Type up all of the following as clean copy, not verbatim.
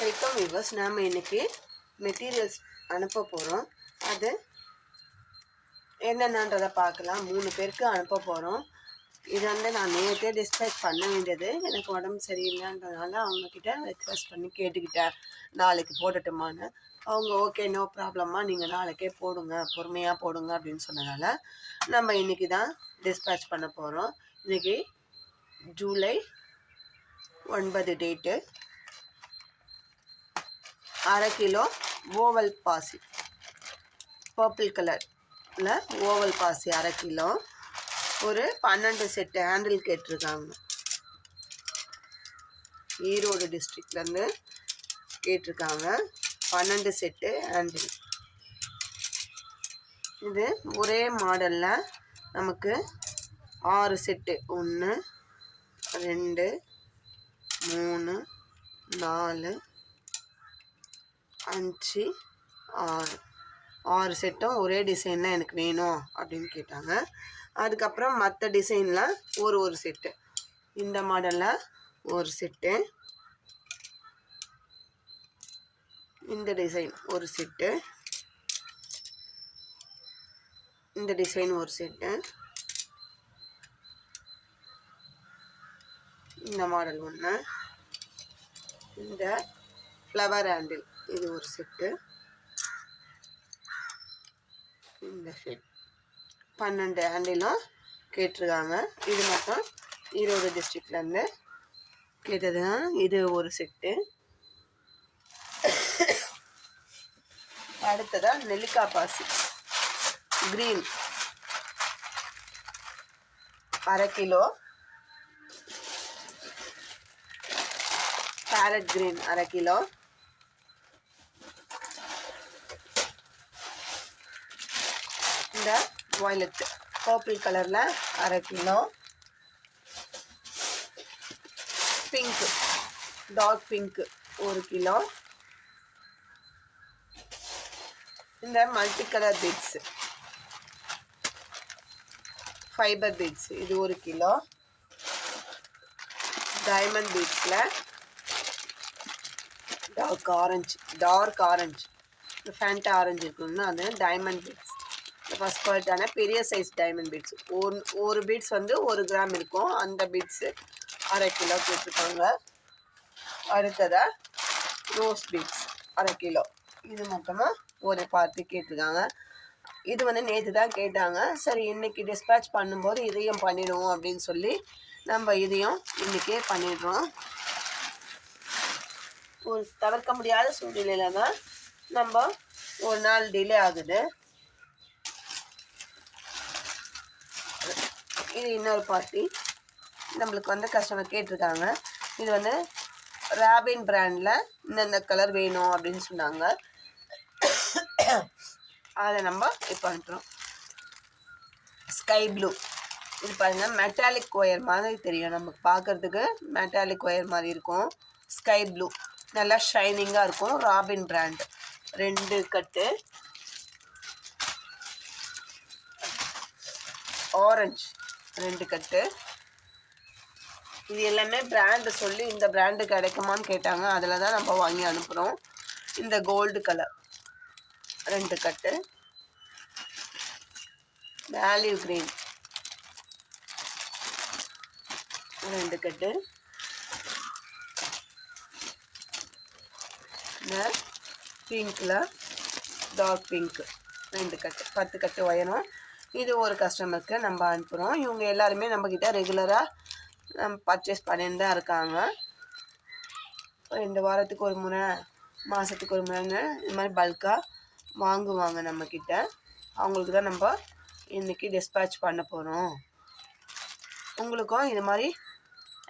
Welcome viewers. நாம் இன்றைக்கி materials அனுப்ப போகிறோம். அது என்னென்னன்றதை பார்க்கலாம். 3 பேருக்கு அனுப்ப போகிறோம். இது வந்து நான் நேற்றே டிஸ்பேச் பண்ண வேண்டியது. எனக்கு உடம்பு சரியில்லைன்றதுனால அவங்கக்கிட்ட ரெக்வஸ்ட் பண்ணி கேட்டுக்கிட்டேன், நாளைக்கு போடட்டுமான்னு. அவங்க ஓகே, நோ ப்ராப்ளம்மா, நீங்கள் நாளைக்கே போடுங்க, பொறுமையாக போடுங்க அப்படின்னு சொன்னதால் நம்ம இன்றைக்கி தான் டிஸ்பேச் பண்ண போகிறோம். இன்றைக்கி ஜூலை 9 டேட்டு. 1/2 கிலோ ஓவல் பாசி, பர்பிள் கலரில் ஓவல் பாசி 1/2 கிலோ. ஒரு 12 செட்டு ஹேண்டில் கேட்டிருக்காங்க. ஈரோடு டிஸ்ட்ரிக்ட்லேருந்து கேட்டிருக்காங்க 12 செட்டு ஹேண்டில். இது ஒரே மாடலில் நமக்கு 6 செட்டு, 1 2 3 4 5 6 செட்டும் ஒரே டிசைனில் எனக்கு வேணும் அப்படின்னு கேட்டாங்க. அதுக்கப்புறம் மற்ற டிசைனில் ஒரு செட்டு. இந்த மாடலில் ஒரு செட்டு, இந்த டிசைன் ஒரு செட்டு, இந்த டிசைன் ஒரு செட்டு, இந்த மாடல் ஒன்று, இந்த ஃப்ளவர் ஹேண்டில் இது ஒரு செட்டு, இந்த செட் 12 ஹேண்டிலும் கேட்டிருக்காங்க. இது மட்டும் ஈரோடு டிஸ்ட்ரிக்ட்லேருந்து கேட்டது தான். இது ஒரு செட்டு. அடுத்ததாக நெல்லிக்காய் பாசி green 1/2 kilo, carrot green 1/2 kilo, இந்த வயலட் பர்பிள் கலரில் 1/2 kilo, pink dark pink 1 kilo, இந்த multi colour beads fibre beads இது 1 கிலோ, டைமண்ட் பீட்ஸில் டார்க் ஆரஞ்சு ஃபேண்டா ஆரஞ்சு இருக்குன்னா அது டைமண்ட் பீட்ஸ். ஃபஸ்ட் குவாலிட்டியான பெரிய சைஸ் டைமண்ட் பீட்ஸ். ஒரு பீட்ஸ் வந்து 1 கிராம் இருக்கும். அந்த பீட்ஸு 1/2 கிலோ கேட்டிருக்காங்க. அடுத்ததாக ரோஸ் பீட்ஸ் 1/2 கிலோ. இது மொத்தமாக ஒரு பார்த்து கேட்டிருக்காங்க. இது வந்து நேற்று தான் கேட்டாங்க. சரி, இன்றைக்கி டிஸ்பேச் பண்ணும்போது இதையும் பண்ணிடுவோம் அப்படின்னு சொல்லி நம்ம இதையும் இன்றைக்கே பண்ணிடுறோம். ஒரு தவிர்க்க முடியாத சூழ்நிலையில் தான் நம்ம ஒரு நாள் டிலே ஆகுது. இது இன்னொரு பார்ட்டி நம்மளுக்கு வந்து கஸ்டமர் கேட்டிருக்காங்க. இது வந்து ராபின் பிராண்டில் இந்தந்த கலர் வேணும் அப்படின்னு சொன்னாங்க. அதை நம்ம இப்போ அனுப்புகிறோம். ஸ்கை ப்ளூ இது பாருங்கள், மெட்டாலிக் ஒயர் மாதிரி தெரியும் நமக்கு, பார்க்குறதுக்கு மெட்டாலிக் ஒயர் மாதிரி இருக்கும். ஸ்கை ப்ளூ நல்லா ஷைனிங்காக இருக்கும். ராபின் பிராண்ட் 2 கட்டு. ஆரஞ்சு 2 கட்டு. இது எல்லாமே பிராண்டு சொல்லி இந்த பிராண்டு கிடைக்குமான்னு கேட்டாங்க. அதில் தான் நம்ம வாங்கி அனுப்புகிறோம். இந்த கோல்டு கலர் 2 கட்டு. வேல்யூ க்ரீன் 2 கட்டு. இந்த பிங்க்கில் டார்க் பிங்க் 2 கட்டு. 10 கட்டு ஒயரும். இது ஒரு கஸ்டமருக்கு நம்ம அனுப்புகிறோம். இவங்க எல்லாருமே நம்மக்கிட்ட ரெகுலராக பர்ச்சேஸ் பண்ணிட்டு தான் இருக்காங்க. 2 வாரத்துக்கு ஒரு முறை, மாதத்துக்கு ஒரு முறைன்னு இது மாதிரி பல்காக வாங்குவாங்க நம்மக்கிட்ட. அவங்களுக்கு தான் நம்ம இன்றைக்கி டிஸ்பேச் பண்ண போகிறோம். உங்களுக்கும் இது மாதிரி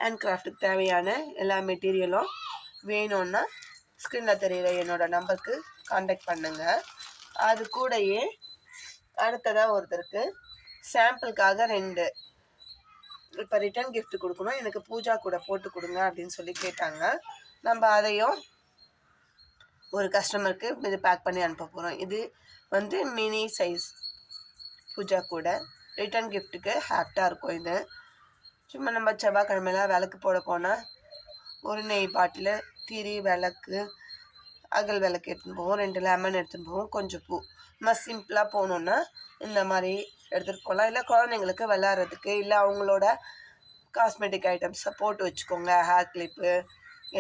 ஹேண்ட் கிராஃப்ட்டுக்கு தேவையான எல்லா மெட்டீரியலும் வேணும்னா ஸ்க்ரீனில் தெரிகிற என்னோடய நம்பருக்கு காண்டாக்ட் பண்ணுங்கள். அது கூடயே அடுத்ததாக ஒருத்தருக்கு சாம்பிளுக்காக 2 இப்போ ரிட்டன் கிஃப்ட் கொடுக்கணும், எனக்கு பூஜா கூட போட்டு கொடுங்க அப்படின்னு சொல்லி கேட்டாங்க. நம்ம அதையும் ஒரு கஸ்டமருக்கு இது பேக் பண்ணி அனுப்ப போகிறோம். இது வந்து மினி சைஸ் பூஜா கூட ரிட்டன் கிஃப்ட்டுக்கு ஹேப்டாக இருக்கும். இது சும்மா நம்ம செவ்வாய்க்கிழமையில விளக்கு போட போனால் ஒரு நெய் பாட்டில், திரி, விளக்கு அகல் விளக்கு எடுத்துன்னு போவோம், 2 லெமன் எடுத்துன்னு போவோம், கொஞ்சம் பூ. நம்ம சிம்பிளாக போகணுன்னா இந்த மாதிரி எடுத்துகிட்டு போகலாம். இல்லை குழந்தைங்களுக்கு விளாட்றதுக்கு, இல்லை அவங்களோட காஸ்மெட்டிக் ஐட்டம்ஸை போட்டு வச்சுக்கோங்க, ஹேர் கிளிப்பு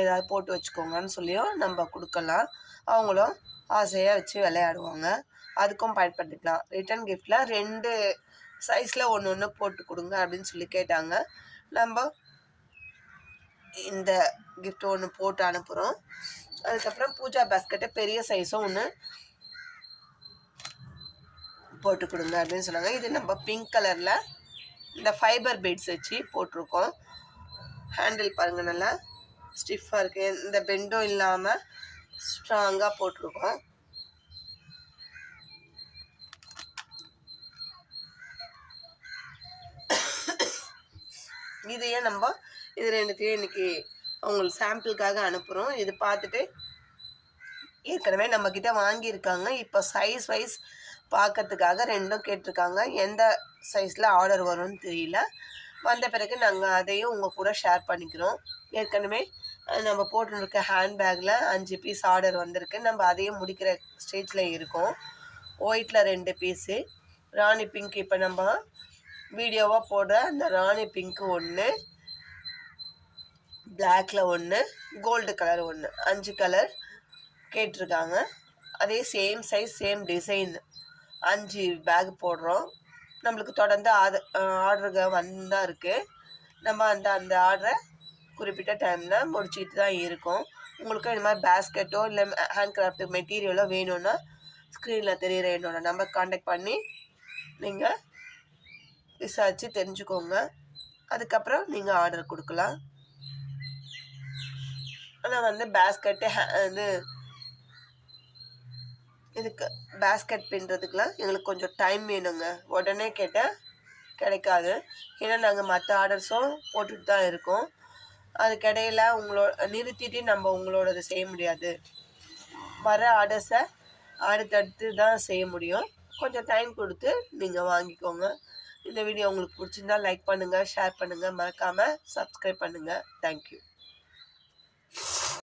ஏதாவது போட்டு வச்சுக்கோங்கன்னு சொல்லியும் நம்ம கொடுக்கலாம். அவங்களும் ஆசையாக வச்சு விளையாடுவாங்க. அதுக்கும் பயன்படுத்திக்கலாம். ரிட்டன் கிஃப்டில் 2 சைஸில் ஒன்று ஒன்று போட்டு கொடுங்க அப்படின்னு சொல்லி கேட்டாங்க. நம்ம இந்த கிஃப்ட் ஒன்று போட்டு அனுப்புகிறோம். அதுக்கப்புறம் பூஜா பேஸ்கெட்டு பெரிய சைஸும் ஒன்று போட்டு கொடுங்க அப்படின்னு சொன்னாங்க. இது நம்ம பிங்க் கலரில் இந்த ஃபைபர் பீட்ஸ் வச்சு போட்டிருக்கோம். ஹேண்டில் பாருங்கள், நல்லா ஸ்டிஃபாக இருக்குது, இந்த பெண்டும் இல்லாமல் ஸ்ட்ராங்காக போட்டிருக்கோம். இதையே நம்ம இது 2த்தையும் இன்றைக்கி அவங்களுக்கு சாம்பிளுக்காக அனுப்புகிறோம். இது பார்த்துட்டு ஏற்கனவே நம்மக்கிட்ட வாங்கியிருக்காங்க. இப்போ சைஸ் வைஸ் பார்க்கறதுக்காக 2ம் கேட்டிருக்காங்க. எந்த சைஸில் ஆர்டர் வரும்னு தெரியல. வந்த பிறகு நாங்கள் அதையும் உங்கள் கூட ஷேர் பண்ணிக்கிறோம். ஏற்கனவே நம்ம போட்டுருக்க ஹேண்ட்பேக்கில் 5 பீஸ் ஆர்டர் வந்திருக்கு. நம்ம அதையும் முடிக்கிற ஸ்டேஜில் இருக்கோம். ஒயிட்டில் 2 பீஸு, ராணி பிங்க் இப்போ நம்ம வீடியோவாக போடுற அந்த ராணி பிங்க்கு 1, பிளாக்கில் 1, கோல்டு கலர் 1, 5 கலர் கேட்டிருக்காங்க. அதே same size same design 5 pack போடுறோம். நம்மளுக்கு தொடர்ந்து ஆர்டருங்க வந்தால் இருக்குது. நம்ம அந்த ஆர்டரை குறிப்பிட்ட டைமில் முடிச்சுட்டு தான் இருக்கோம். உங்களுக்கு இந்த மாதிரி பேஸ்கெட்டோ இல்லை ஹேண்ட் கிராஃப்ட் மெட்டீரியலோ வேணும்னா ஸ்க்ரீனில் தெரிகிற என்னோட நம்பர் காண்டாக்ட் பண்ணி நீங்கள் விசாரித்து தெரிஞ்சுக்கோங்க. அதுக்கப்புறம் நீங்கள் ஆர்டர் கொடுக்கலாம். ஆனால் பேஸ்கெட்டு இதுக்கு பேஸ்கெட் பின்னுறதுக்கெலாம் எங்களுக்கு கொஞ்சம் டைம் வேணுங்க. உடனே கேட்டால் கிடைக்காது. ஏன்னா நாங்கள் மற்ற ஆர்டர்ஸும் போட்டுட்டு தான் இருக்கோம். அதுக்கிடையில் நிறுத்திட்டு நம்ம உங்களோடது செய்ய முடியாது. வர ஆர்டர்ஸை அடுத்தடுத்து தான் செய்ய முடியும். கொஞ்சம் டைம் கொடுத்து நீங்கள் வாங்கிக்கோங்க. இந்த வீடியோ உங்களுக்கு பிடிச்சிருந்தா லைக் பண்ணுங்கள், ஷேர் பண்ணுங்கள், மறக்காமல் சப்ஸ்கிரைப் பண்ணுங்கள். தேங்க்யூ.